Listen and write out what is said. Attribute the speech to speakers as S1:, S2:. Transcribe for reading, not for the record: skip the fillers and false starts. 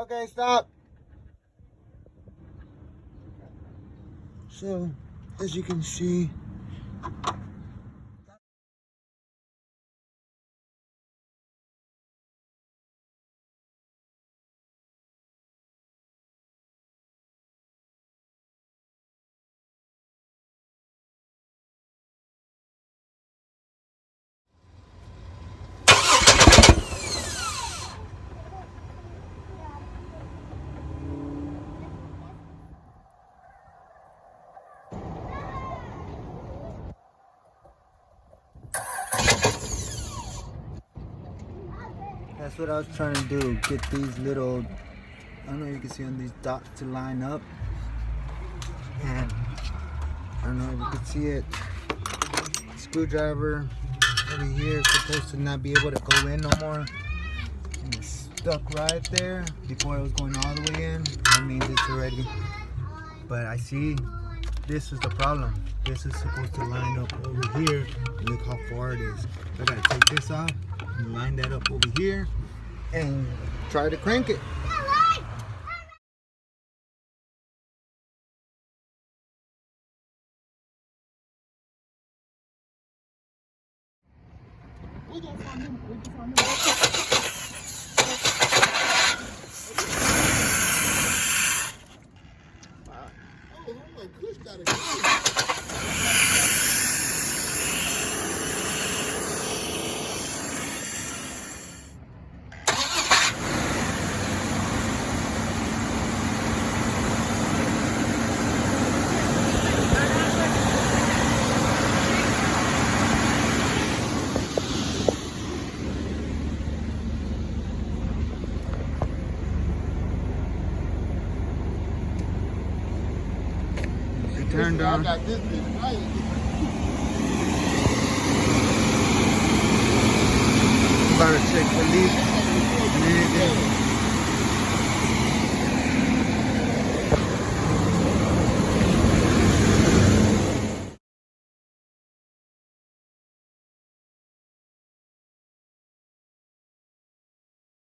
S1: Okay, stop. So, as you can see, that's what I was trying to do. Get these little, I don't know if you can see on these dots to line up. And I don't know if you can see it. Screwdriver over here is supposed to not be able to go in no more. And it's stuck right there before it was going all the way in. That means it's already. But I see this is the problem. This is supposed to line up over here. Look how far it is. I gotta take this off and line that up over here and try to crank it. Turned on. I got this thing right. About to check the leak.